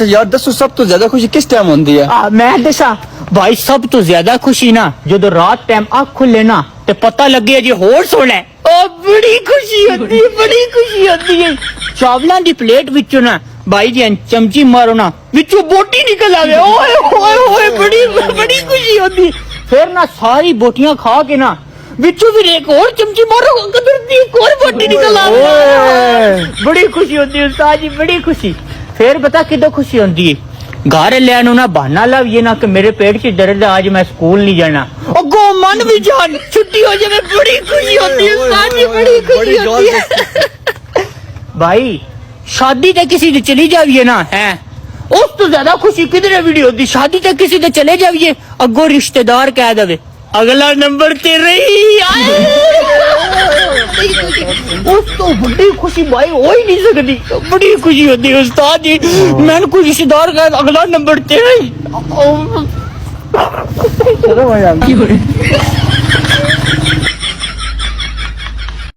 अच्छा यार दसो सब तो ज्यादा खुशी किस टाइम होती है? मैं दसा भाई सब तो ज्यादा खुशी ना जो रात टाइम अख खुले ना ते पता लगे जी होर सोना है ओ बड़ी खुशी होती है, बड़ी खुशी होती है। चावलों की प्लेट विचों ना भाई जी चमची मारो ना विचों बोटी निकल आवे ओए ओए ओए बड़ी बड़ी खुशी होती है। फिर ना सारी बोटियां खा के ना विचों फिर एक और चमची मारो कदरती एक और बोटी निकल आवे बड़ी खुशी होती है उस्ताद जी, बड़ी खुशी। फिर बता किदो खुशी होती है घर लिया ना बहाना लाइए ना कि मेरे पेट च दर्द है आज मैं स्कूल नहीं जाना और गो मन भी जान छुट्टी हो जाए बड़ी खुशी होती है उस्ताद जी, बड़ी खुशी होती है। भाई शादी तक किसी से चली जाइए ना है उस तो ज्यादा खुशी किधर भी नहीं होती। शादी तक किसी से चले जाइए अगो रिश्तेदार कह दे अगला नंबर तेरे ही उस तो बड़ी खुशी भाई हो ही नहीं सकती, बड़ी खुशी होती है उस्ताद जी। मैंने कोई रिश्तेदार कहा अगला नंबर तेरा ही